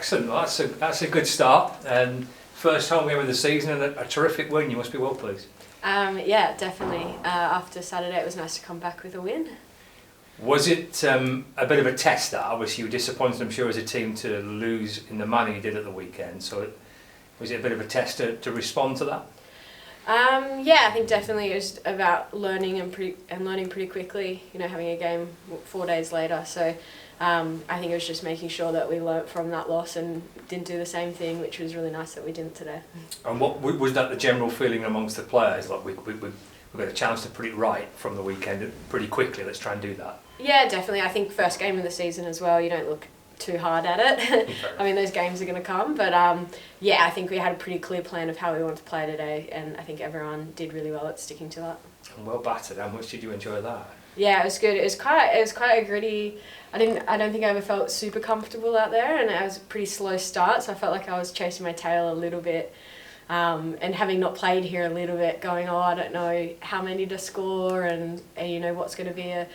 Excellent. Well, that's a good start. First home game of the season and a terrific win. You must be well pleased. Yeah, definitely. After Saturday, it was nice to come back with a win. Was it a bit of a test that? Obviously you were disappointed, I'm sure, as a team to lose in the manner you did at the weekend. So was it a bit of a test to respond to that? Yeah, I think definitely it was about learning learning pretty quickly. You know, having a game 4 days later. So I think it was just making sure that we learnt from that loss and didn't do the same thing, which was really nice that we didn't today. And what was that the general feeling amongst the players? Like we got a chance to put it right from the weekend pretty quickly. Let's try and do that. Yeah, definitely. I think first game of the season as well. You don't look too hard at it. I mean, those games are going to come, but yeah, I think we had a pretty clear plan of how we wanted to play today, and I think everyone did really well at sticking to that. And well battered. How much did you enjoy that? Yeah, it was good. It was quite a gritty. I don't think I ever felt super comfortable out there, and it was a pretty slow start, so I felt like I was chasing my tail a little bit. And having not played here a little bit, going, I don't know how many to score, and you know what's going to be a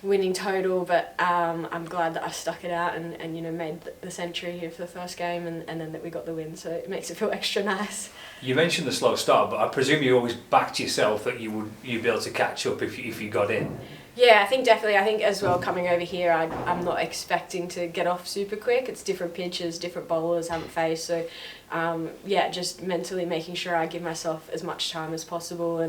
winning total, but I'm glad that I stuck it out and you know made the century here for the first game, and then that we got the win, so it makes it feel extra nice. You mentioned the slow start, but I presume you always backed yourself that you'd be able to catch up if you got in. Yeah, I think definitely. I think as well, coming over here, I'm not expecting to get off super quick. It's different pitches, different bowlers I haven't faced, so yeah, just mentally making sure I give myself as much time as possible.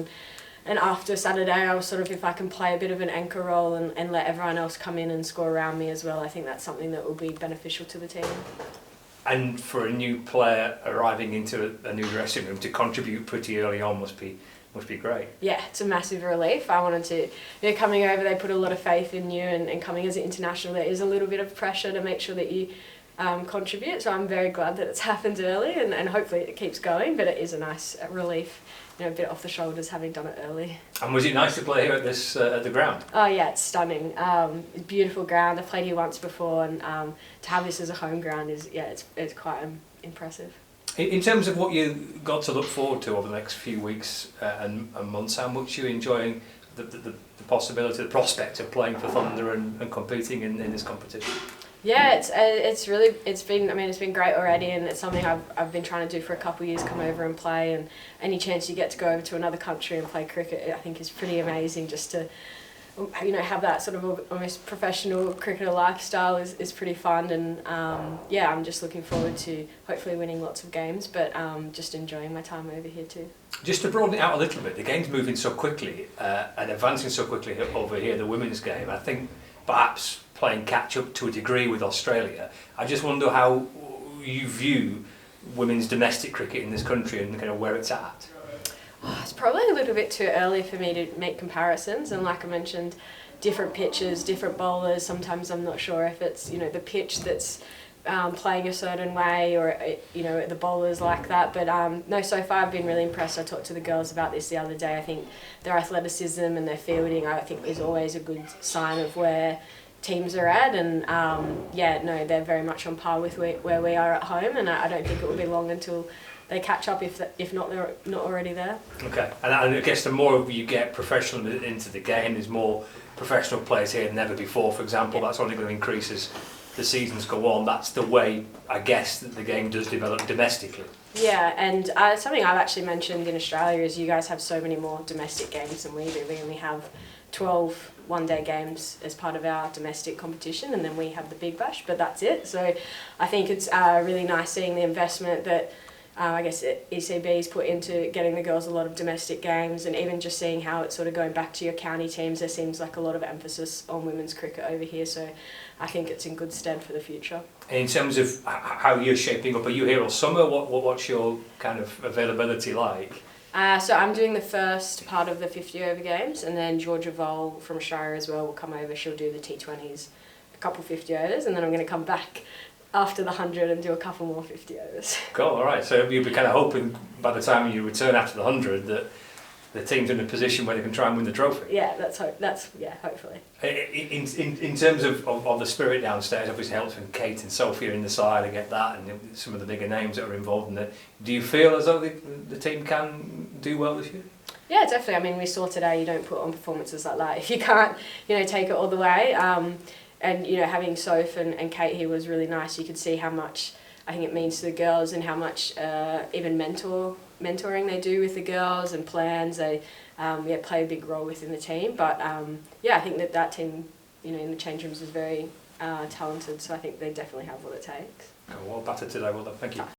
And after Saturday, I was sort of, if I can play a bit of an anchor role and let everyone else come in and score around me as well, I think that's something that will be beneficial to the team. And for a new player arriving into a new dressing room to contribute pretty early on must be great. Yeah, it's a massive relief. I wanted to, you know, coming over, they put a lot of faith in you, and coming as an international, there is a little bit of pressure to make sure that you contribute. So I'm very glad that it's happened early, and hopefully it keeps going, but it is a nice relief. You know, a bit off the shoulders having done it early. And was it nice to play here at the ground? Oh yeah, it's stunning. Beautiful ground. I've played here once before, and to have this as a home ground is it's quite impressive. In terms of what you got to look forward to over the next few weeks and months, how much are you enjoying the possibility, the prospect of playing for Thunder and competing in this competition? Yeah, it's been great already, and it's something I've been trying to do for a couple of years, come over and play, and any chance you get to go over to another country and play cricket, I think is pretty amazing. Just to, you know, have that sort of almost professional cricketer lifestyle is pretty fun, and yeah, I'm just looking forward to hopefully winning lots of games, but just enjoying my time over here too. Just to broaden it out a little bit, the game's moving so quickly and advancing so quickly over here, the women's game, I think perhaps playing catch up to a degree with Australia. I just wonder how you view women's domestic cricket in this country and kind of where it's at. Oh, it's probably a little bit too early for me to make comparisons, and like I mentioned, different pitches, different bowlers. Sometimes I'm not sure if it's, you know, the pitch that's playing a certain way, or you know, the bowlers like that. But no, so far I've been really impressed. I talked to the girls about this the other day. I think their athleticism and their fielding, I think, is always a good sign of where teams are at, and yeah, no, they're very much on par with where we are at home, and I don't think it will be long until they catch up, if not they're not already there. Okay, and I guess the more you get professional into the game, there's more professional players here than ever before, for example. That's only going to increase as the seasons go on. That's the way, I guess, that the game does develop domestically. Yeah, and something I've actually mentioned in Australia is you guys have so many more domestic games than we do. We only have 12 one-day games as part of our domestic competition, and then we have the Big Bash, but that's it. So I think it's really nice seeing the investment that I guess ECB's put into getting the girls a lot of domestic games, and even just seeing how it's sort of going back to your county teams. There seems like a lot of emphasis on women's cricket over here, so I think it's in good stead for the future. In terms of how you're shaping up, are you here all summer? What's your kind of availability like? So I'm doing the first part of the 50 over games, and then Georgia Vole from Australia as well will come over. She'll do the T20s, a couple 50 overs, and then I'm going to come back after the 100 and do a couple more 50 overs. Cool, all right. So you'll be kind of hoping by the time you return after the 100 that the team's in a position where they can try and win the trophy. Yeah, hopefully. In terms of the spirit downstairs, obviously helps when Kate and Sophie are in the side. I get that, and some of the bigger names that are involved in it. Do you feel as though the team can do well this year? Yeah, definitely. I mean, we saw today you don't put on performances like that if you can't, you know, take it all the way. and you know, having Soph and Kate here was really nice. You could see how much I think it means to the girls, and how much even mentoring they do with the girls, and plans they play a big role within the team. But I think that team, you know, in the change rooms is very talented, so I think they definitely have what it takes. Well battered today, well done, thank you.